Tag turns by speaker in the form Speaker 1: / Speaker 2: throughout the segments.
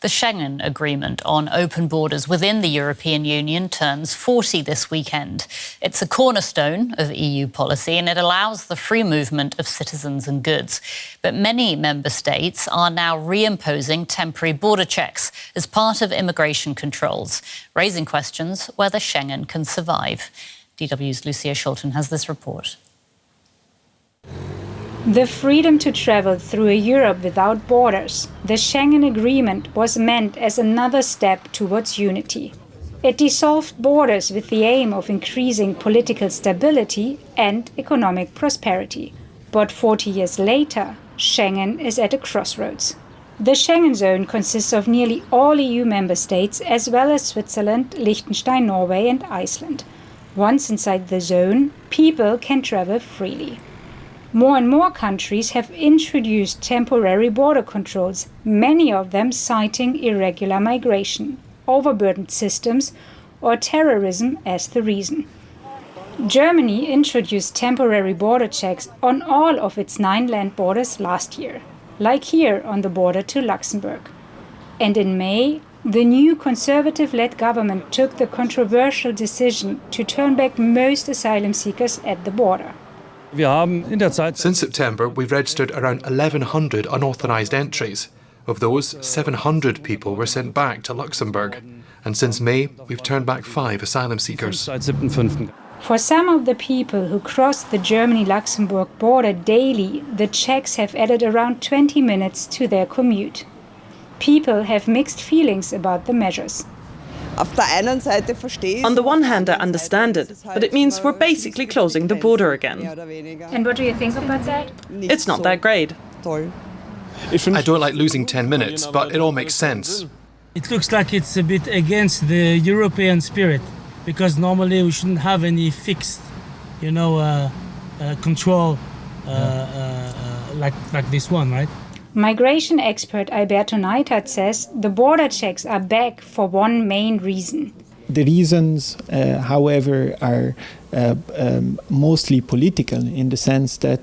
Speaker 1: The Schengen Agreement on open borders within the European Union turns 40 this weekend. It's a cornerstone of EU policy and it allows the free movement of citizens and goods. But many member states are now reimposing temporary border checks as part of immigration controls, raising questions whether Schengen can survive. DW's Lucia Schulten has this report.
Speaker 2: The freedom to travel through a Europe without borders, the Schengen Agreement was meant as another step towards unity. It dissolved borders with the aim of increasing political stability and economic prosperity. But 40 years later, Schengen is at a crossroads. The Schengen zone consists of nearly all EU member states, as well as Switzerland, Liechtenstein, Norway and Iceland. Once inside the zone, people can travel freely. More and more countries have introduced temporary border controls, many of them citing irregular migration, overburdened systems, or terrorism as the reason. Germany introduced temporary border checks on all of its 9 land borders last year, like here on the border to Luxembourg. And in May, the new conservative-led government took the controversial decision to turn back most asylum seekers at the border.
Speaker 3: Since September, we've registered around 1,100 unauthorised entries. Of those, 700 people were sent back to Luxembourg. And since May, we've turned back 5 asylum seekers.
Speaker 2: For some of the people who cross the Germany-Luxembourg border daily, the checks have added around 20 minutes to their commute. People have mixed feelings about the measures.
Speaker 4: On the one hand, I understand it, but it means we're basically closing the border again.
Speaker 2: And what do you think about that?
Speaker 4: It's not that great.
Speaker 3: I don't like losing 10 minutes, but it all makes sense.
Speaker 5: It looks like it's a bit against the European spirit, because normally we shouldn't have any fixed, control like this one, right?
Speaker 2: Migration expert Alberto Neithardt says the border checks are back for one main reason.
Speaker 6: The reasons, however, are mostly political, in the sense that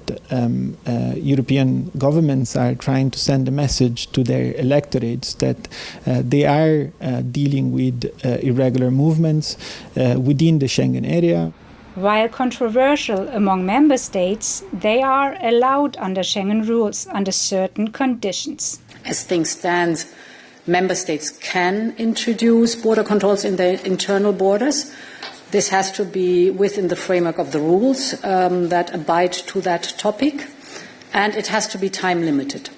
Speaker 6: European governments are trying to send a message to their electorates that they are dealing with irregular movements within the Schengen area.
Speaker 2: While controversial among member states, they are allowed under Schengen rules under certain conditions.
Speaker 7: As things stand, member states can introduce border controls in their internal borders. This has to be within the framework of the rules that abide to that topic, and it has to be time limited.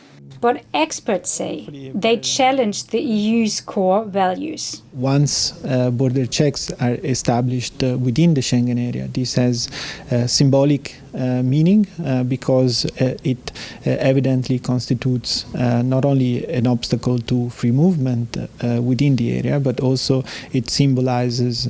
Speaker 2: But experts say they challenge the EU's core values.
Speaker 6: Once border checks are established within the Schengen area, this has symbolic meaning because it evidently constitutes not only an obstacle to free movement within the area, but also it symbolizes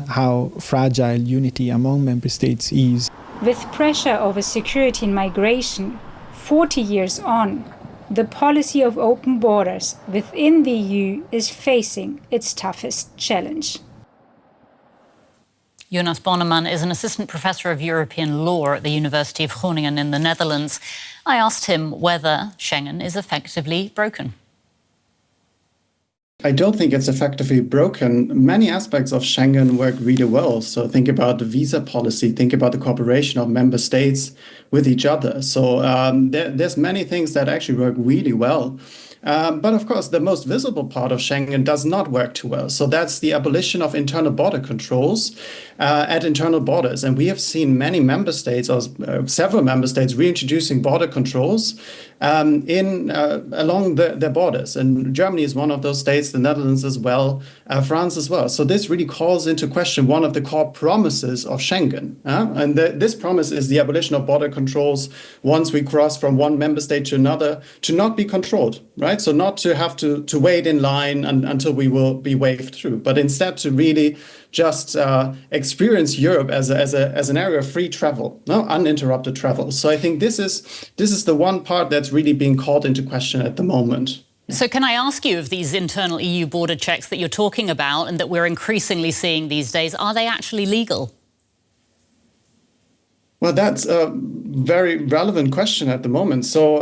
Speaker 6: how fragile unity among member states is.
Speaker 2: With pressure over security and migration, 40 years on, the policy of open borders within the EU is facing its toughest challenge.
Speaker 1: Jonas Bornemann is an assistant professor of European law at the University of Groningen in the Netherlands. I asked him whether Schengen is effectively broken.
Speaker 8: I don't think it's effectively broken. Many aspects of Schengen work really well. So think about the visa policy, think about the cooperation of member states with each other. So there's many things that actually work really well. But of course, the most visible part of Schengen does not work too well. So that's the abolition of internal border controls at internal borders. And we have seen many member states, or several member states, reintroducing border controls along their borders. And Germany is one of those states, the Netherlands as well, France as well. So this really calls into question one of the core promises of Schengen. And this promise is the abolition of border controls once we cross from one member state to another, to not be controlled, right? So not to have to wait in line until we will be waved through, but instead to really just experience Europe as an area of free travel, uninterrupted travel. So I think this is the one part that's really being called into question at the moment.
Speaker 1: So can I ask you, of these internal EU border checks that you're talking about and that we're increasingly seeing these days, are they actually legal?
Speaker 8: Well, that's a very relevant question at the moment. So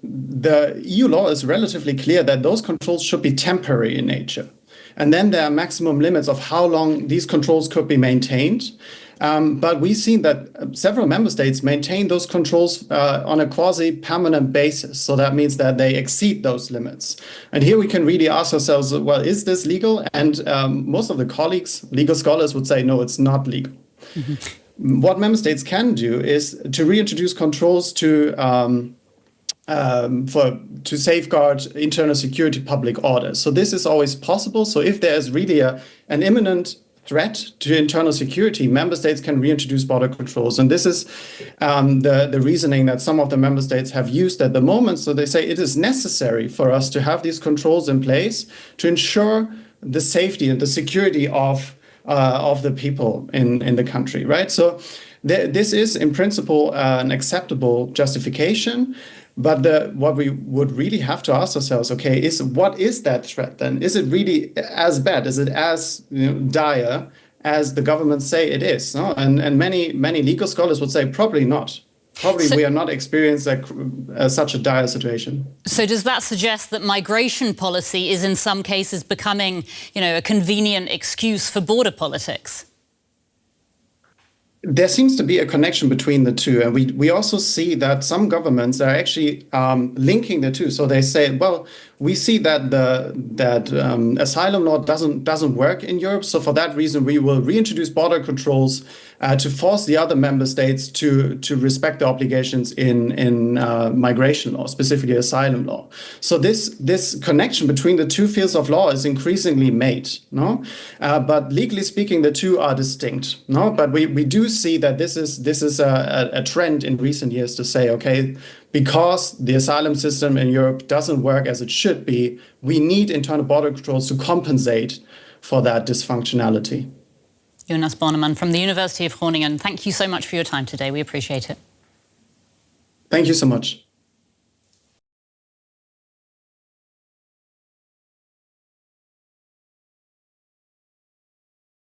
Speaker 8: the EU law is relatively clear that those controls should be temporary in nature. And then there are maximum limits of how long these controls could be maintained. But we've seen that several member states maintain those controls on a quasi-permanent basis. So that means that they exceed those limits. And here we can really ask ourselves, well, is this legal? And most of the colleagues, legal scholars, would say, no, it's not legal. Mm-hmm. What member states can do is to reintroduce controls to safeguard internal security, public order. So this is always possible. So if there is really an imminent threat to internal security, member states can reintroduce border controls. And this is the reasoning that some of the member states have used at the moment. So they say it is necessary for us to have these controls in place to ensure the safety and the security of the people in the country, right? So this is, in principle, an acceptable justification. But what we would really have to ask ourselves, okay, is what is that threat then? Is it really as bad? Is it as dire as the governments say it is? No? And many legal scholars would say probably not. Probably we are not experiencing such a dire situation.
Speaker 1: So does that suggest that migration policy is in some cases becoming, a convenient excuse for border politics?
Speaker 8: There seems to be a connection between the two. And we also see that some governments are actually linking the two. So they say, well, we see that asylum law doesn't work in Europe. So for that reason, we will reintroduce border controls to force the other member states to respect the obligations in migration law, specifically asylum law. So this connection between the two fields of law is increasingly made. No, but legally speaking, the two are distinct. No, but we do see that this is a trend in recent years to say, okay, because the asylum system in Europe doesn't work as it should be, we need internal border controls to compensate for that dysfunctionality.
Speaker 1: Jonas Bornemann from the University of Groningen, thank you so much for your time today. We appreciate it.
Speaker 8: Thank you so much.